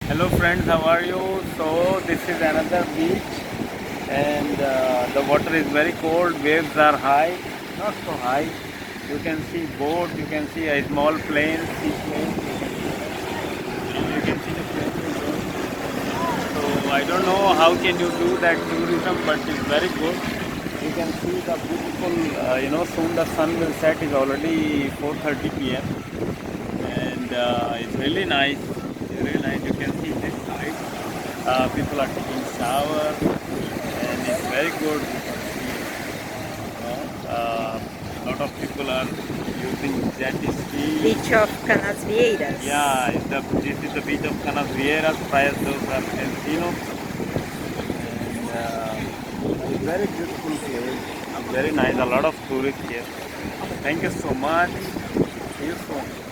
Hello friends, how are you? So this is another beach and the water is very cold, waves are high, not so high. You can see boat, you can see a small plane, seaplane, and you can see the plane. So I don't know how can you do that tourism, but it's very good. You can see the beautiful, soon the sun will set. It's already 4:30 p.m. and it's really nice. It's really nice. You can see this side. People are taking shower, and it's very good. A lot of people are using jet ski. Beach of Canasvieiras. Yeah, this is the beach of Canasvieiras, Praias dos Argentinos, and it's very beautiful place. Very nice. A lot of tourists here. Thank you so much. See you soon.